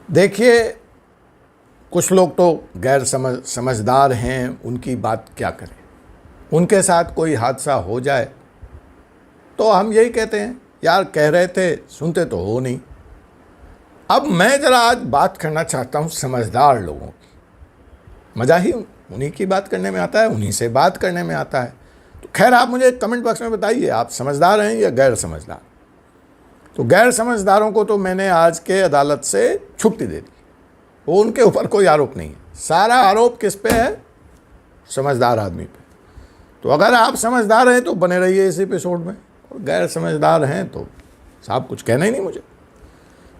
देखिए, कुछ लोग तो गैर समझदार हैं, उनकी बात क्या करें। उनके साथ कोई हादसा हो जाए तो हम यही कहते हैं, यार कह रहे थे, सुनते तो हो नहीं। अब मैं ज़रा आज बात करना चाहता हूँ समझदार लोगों की। मज़ा ही उन्हीं की बात करने में आता है, उन्हीं से बात करने में आता है। तो खैर, आप मुझे कमेंट बॉक्स में बताइए, आप समझदार हैं या गैर समझदार। तो गैर समझदारों को तो मैंने आज के अदालत से छुट्टी दे दी। वो उनके ऊपर कोई आरोप नहीं है, सारा आरोप किस पे है? समझदार आदमी पे। तो अगर आप समझदार हैं तो बने रहिए इस एपिसोड में, और गैर समझदार हैं तो साहब कुछ कहना ही नहीं मुझे।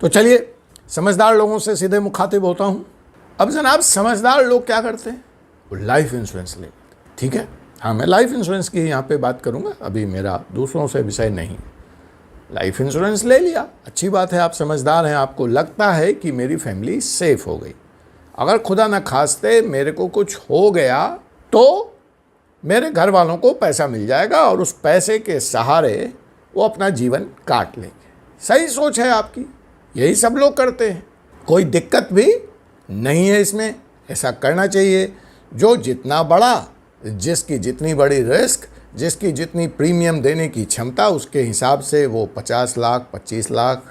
तो चलिए समझदार लोगों से सीधे मुखातिब होता हूँ। अब जनाब, समझदार लोग क्या करते हैं? वो लाइफ इंश्योरेंस ले लेते हैं। ठीक है, हाँ, मैं लाइफ इंश्योरेंस की यहाँ पे बात करूँगा, अभी मेरा दूसरों से विषय नहीं। लाइफ इंश्योरेंस ले लिया, अच्छी बात है, आप समझदार हैं, आपको लगता है कि मेरी फैमिली सेफ हो गई। अगर खुदा न खास्ते मेरे को कुछ हो गया तो मेरे घर वालों को पैसा मिल जाएगा और उस पैसे के सहारे वो अपना जीवन काट लेंगे। सही सोच है आपकी, यही सब लोग करते हैं, कोई दिक्कत भी नहीं है इसमें। ऐसा करना चाहिए। जो जितना बड़ा, जिसकी जितनी बड़ी रिस्क, जिसकी जितनी प्रीमियम देने की क्षमता, उसके हिसाब से वो 50 लाख, 25 लाख,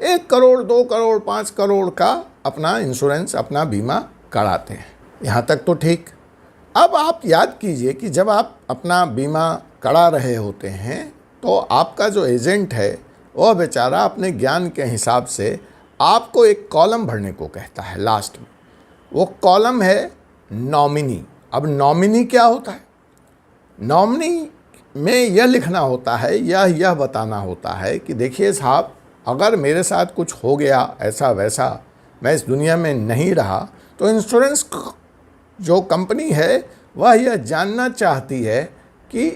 1 करोड़, 2 करोड़, 5 करोड़ का अपना इंश्योरेंस, अपना बीमा कराते हैं। यहाँ तक तो ठीक। अब आप याद कीजिए कि जब आप अपना बीमा करा रहे होते हैं तो आपका जो एजेंट है वह बेचारा अपने ज्ञान के हिसाब से आपको एक कॉलम भरने को कहता है लास्ट में। वो कॉलम है नॉमिनी। अब नॉमिनी क्या होता है? नॉमिनी में यह लिखना होता है, यह बताना होता है कि देखिए साहब, अगर मेरे साथ कुछ हो गया ऐसा वैसा, मैं इस दुनिया में नहीं रहा, तो इंश्योरेंस जो कंपनी है वह यह जानना चाहती है कि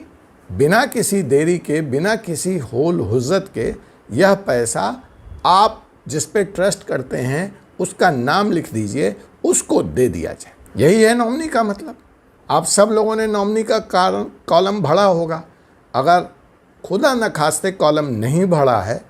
बिना किसी देरी के, बिना किसी होल हुज्जत के, यह पैसा आप जिस पे ट्रस्ट करते हैं उसका नाम लिख दीजिए, उसको दे दिया जाए। यही है नॉमिनी का मतलब। आप सब लोगों ने नॉमिनी का कॉलम भरा होगा। अगर खुदा न खास्ते कॉलम नहीं भरा है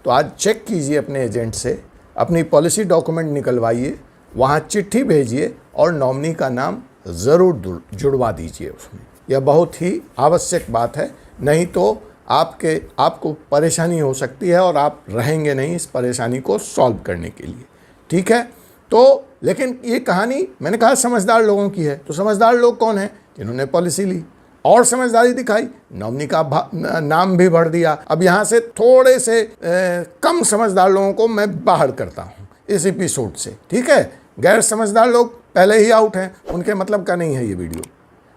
तो आज चेक कीजिए अपने एजेंट से, अपनी पॉलिसी डॉक्यूमेंट निकलवाइए, वहाँ चिट्ठी भेजिए और नॉमिनी का नाम ज़रूर जुड़वा दीजिए उसमें। यह बहुत ही आवश्यक बात है, नहीं तो आपको परेशानी हो सकती है और आप रहेंगे नहीं इस परेशानी को सॉल्व करने के लिए। ठीक है, तो लेकिन ये कहानी मैंने कहा समझदार लोगों की है। तो समझदार लोग कौन हैं? जिन्होंने पॉलिसी ली और समझदारी दिखाई, नॉमिनी का नाम भी भर दिया। अब यहाँ से थोड़े से कम समझदार लोगों को मैं बाहर करता हूँ इस एपिसोड से। ठीक है, गैर समझदार लोग पहले ही आउट हैं, उनके मतलब का नहीं है ये वीडियो।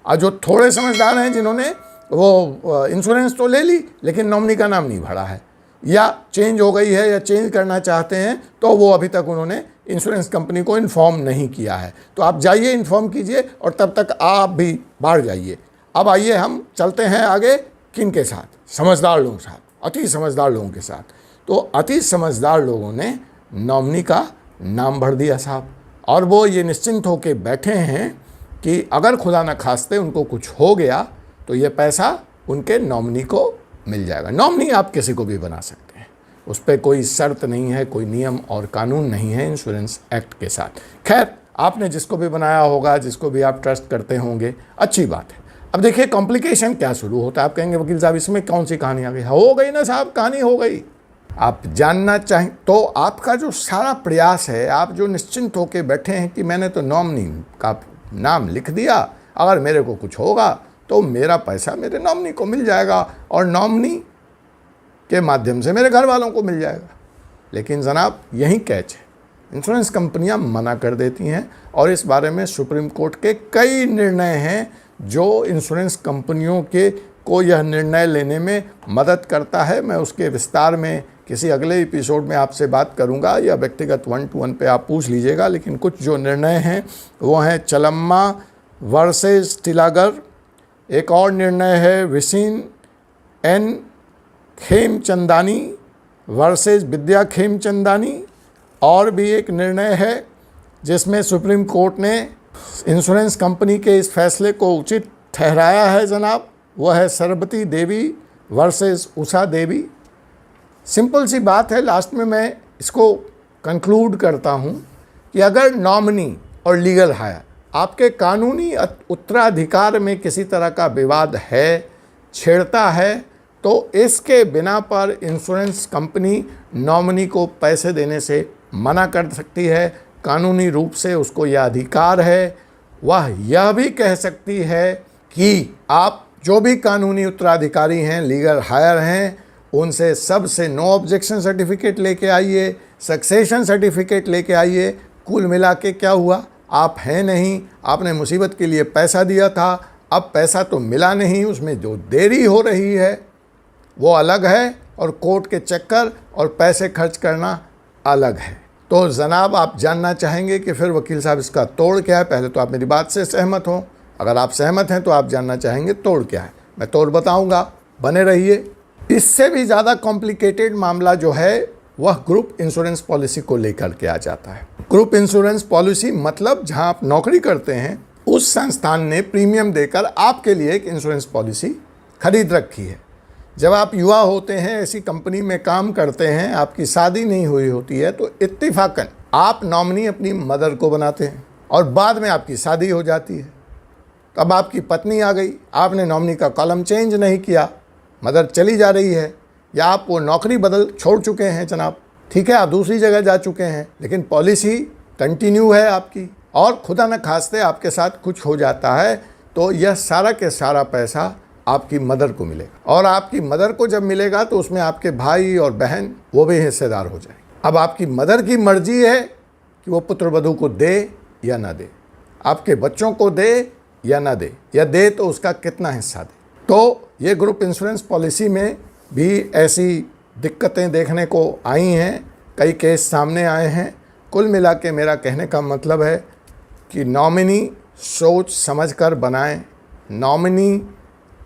और जो थोड़े समझदार हैं, जिन्होंने वो इंश्योरेंस तो ले ली लेकिन नॉमिनी का नाम नहीं भरा है, या चेंज हो गई है या चेंज करना चाहते हैं, तो वो अभी तक उन्होंने इंश्योरेंस कंपनी को इन्फॉर्म नहीं किया है। तो आप जाइए, इन्फॉर्म कीजिए और तब तक आप भी बाहर जाइए। अब आइए हम चलते हैं आगे, किन के साथ? समझदार लोगों के साथ, अति समझदार लोगों के साथ। तो अति समझदार लोगों ने नॉमिनी का नाम भर दिया साहब, और वो ये निश्चिंत होकर बैठे हैं कि अगर खुदा न खास्ते उनको कुछ हो गया तो ये पैसा उनके नॉमिनी को मिल जाएगा। नॉमिनी आप किसी को भी बना सकते हैं, उस पर कोई शर्त नहीं है, कोई नियम और कानून नहीं है इंश्योरेंस एक्ट के साथ। खैर, आपने जिसको भी बनाया होगा, जिसको भी आप ट्रस्ट करते होंगे, अच्छी बात है। अब देखिए कॉम्प्लिकेशन क्या शुरू होता है। आप कहेंगे वकील साहब इसमें कौन सी कहानी आ गई? हो गई ना साहब, कहानी हो गई। आप जानना चाहें तो आपका जो सारा प्रयास है, आप जो निश्चिंत होकर बैठे हैं कि मैंने तो नॉमिनी का नाम लिख दिया, अगर मेरे को कुछ होगा तो मेरा पैसा मेरे नॉमिनी को मिल जाएगा और नॉमिनी के माध्यम से मेरे घर वालों को मिल जाएगा। लेकिन जनाब, यही कैच है, इंश्योरेंस कंपनियां मना कर देती हैं और इस बारे में सुप्रीम कोर्ट के कई निर्णय हैं जो इंश्योरेंस कंपनियों को यह निर्णय लेने में मदद करता है। मैं उसके विस्तार में किसी अगले एपिसोड में आपसे बात करूंगा, या व्यक्तिगत 1-to-1 पे आप पूछ लीजिएगा। लेकिन कुछ जो निर्णय हैं वो हैं चलम्मा वर्सेस तिलागर, एक और निर्णय है विसिन एन खेमचंदानी वर्सेस विद्या खेमचंदानी, और भी एक निर्णय है जिसमें सुप्रीम कोर्ट ने इंश्योरेंस कंपनी के इस फैसले को उचित ठहराया है जनाब, वह है सरबती देवी वर्सेस उषा देवी। सिंपल सी बात है, लास्ट में मैं इसको कंक्लूड करता हूँ कि अगर नॉमिनी और लीगल हायर आपके कानूनी उत्तराधिकार में किसी तरह का विवाद है, छेड़ता है, तो इसके बिना पर इंश्योरेंस कंपनी नॉमिनी को पैसे देने से मना कर सकती है। कानूनी रूप से उसको यह अधिकार है। वह यह भी कह सकती है कि आप जो भी कानूनी उत्तराधिकारी हैं, लीगल हायर हैं, उनसे सबसे नो ऑब्जेक्शन सर्टिफिकेट लेके आइए, सक्सेशन सर्टिफिकेट लेके आइए। कुल मिला के क्या हुआ, आप हैं नहीं, आपने मुसीबत के लिए पैसा दिया था, अब पैसा तो मिला नहीं, उसमें जो देरी हो रही है वो अलग है, और कोर्ट के चक्कर और पैसे खर्च करना अलग है। तो जनाब, आप जानना चाहेंगे कि फिर वकील साहब इसका तोड़ क्या है? पहले तो आप मेरी बात से सहमत हो। अगर आप सहमत हैं तो आप जानना चाहेंगे तोड़ क्या है। मैं तोड़ बताऊंगा, बने रहिए। इससे भी ज़्यादा कॉम्प्लिकेटेड मामला जो है वह ग्रुप इंश्योरेंस पॉलिसी को लेकर के आ जाता है। ग्रुप इंश्योरेंस पॉलिसी मतलब जहां आप नौकरी करते हैं, उस संस्थान ने प्रीमियम देकर आपके लिए एक इंश्योरेंस पॉलिसी खरीद रखी है। जब आप युवा होते हैं, ऐसी कंपनी में काम करते हैं, आपकी शादी नहीं हुई होती है, तो इत्तेफाकन आप नॉमिनी अपनी मदर को बनाते हैं और बाद में आपकी शादी हो जाती है। तब आपकी पत्नी आ गई, आपने नॉमिनी का कॉलम चेंज नहीं किया, मदर चली जा रही है, या आप वो नौकरी बदल छोड़ चुके हैं जनाब, ठीक है, आप दूसरी जगह जा चुके हैं, लेकिन पॉलिसी कंटिन्यू है आपकी, और खुदा न खास्ते आपके साथ कुछ हो जाता है तो यह सारा के सारा पैसा आपकी मदर को मिलेगा। और आपकी मदर को जब मिलेगा तो उसमें आपके भाई और बहन वो भी हिस्सेदार हो जाएंगे। अब आपकी मदर की मर्जी है कि वो पुत्र वधू को दे या ना दे, आपके बच्चों को दे या ना दे, या दे तो उसका कितना हिस्सा दे। तो ये ग्रुप इंश्योरेंस पॉलिसी में भी ऐसी दिक्कतें देखने को आई हैं, कई केस सामने आए हैं। कुल मिला के मेरा कहने का मतलब है कि नॉमिनी सोच समझकर बनाएं। नॉमिनी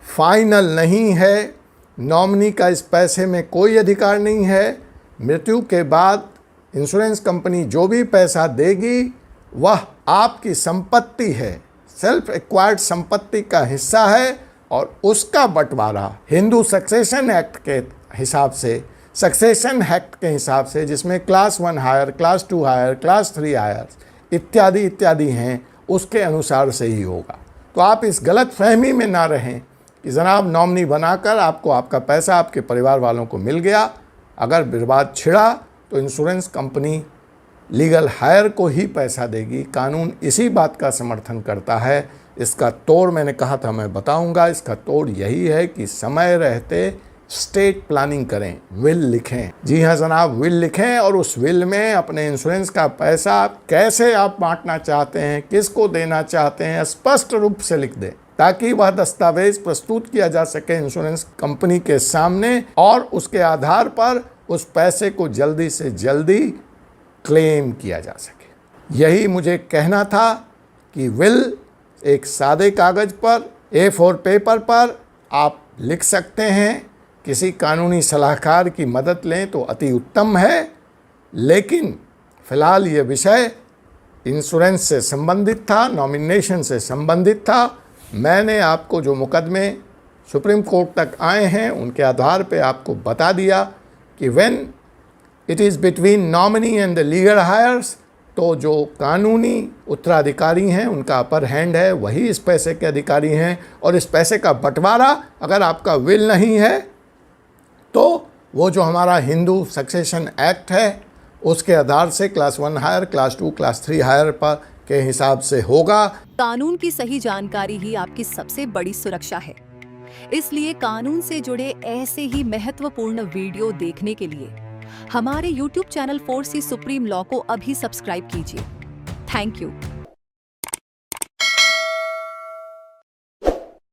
फाइनल नहीं है, नॉमिनी का इस पैसे में कोई अधिकार नहीं है। मृत्यु के बाद इंश्योरेंस कंपनी जो भी पैसा देगी वह आपकी संपत्ति है, सेल्फ एक्वायर्ड संपत्ति का हिस्सा है, और उसका बंटवारा हिंदू सक्सेशन एक्ट के हिसाब से, सक्सेशन एक्ट के हिसाब से, जिसमें class 1 heir, class 2 heir, class 3 heir इत्यादि इत्यादि हैं, उसके अनुसार से ही होगा। तो आप इस गलत फहमी में ना रहें कि जनाब नॉमिनी बनाकर आपको आपका पैसा आपके परिवार वालों को मिल गया। अगर विवाद छिड़ा तो इंश्योरेंस कंपनी लीगल हायर को ही पैसा देगी। कानून इसी बात का समर्थन करता है। इसका तोड़ मैंने कहा था मैं बताऊंगा। इसका तोड़ यही है कि समय रहते स्टेट प्लानिंग करें, विल लिखें। जी हाँ जनाब, विल लिखें, और उस विल में अपने इंश्योरेंस का पैसा कैसे आप बांटना चाहते हैं, किसको देना चाहते हैं, स्पष्ट रूप से लिख दें, ताकि वह दस्तावेज प्रस्तुत किया जा सके इंश्योरेंस कंपनी के सामने, और उसके आधार पर उस पैसे को जल्दी से जल्दी क्लेम किया जा सके। यही मुझे कहना था कि विल एक सादे कागज़ पर, A4 पेपर पर आप लिख सकते हैं। किसी कानूनी सलाहकार की मदद लें तो अति उत्तम है, लेकिन फ़िलहाल ये विषय इंश्योरेंस से संबंधित था, नॉमिनेशन से संबंधित था। मैंने आपको जो मुकदमे सुप्रीम कोर्ट तक आए हैं उनके आधार पे आपको बता दिया कि when it is between nominee and the legal heirs, तो जो कानूनी उत्तराधिकारी हैं उनका अपर हैंड है, वही इस पैसे के अधिकारी हैं। और इस पैसे का बंटवारा अगर आपका विल नहीं है तो वो जो हमारा हिंदू सक्सेशन एक्ट है उसके आधार से class 1 heir, class 2, class 3 heir पर के हिसाब से होगा। कानून की सही जानकारी ही आपकी सबसे बड़ी सुरक्षा है। इसलिए कानून से जुड़े ऐसे ही महत्वपूर्ण वीडियो देखने के लिए हमारे YouTube channel 4C supreme law को अभी सब्सक्राइब कीजिए। Thank you.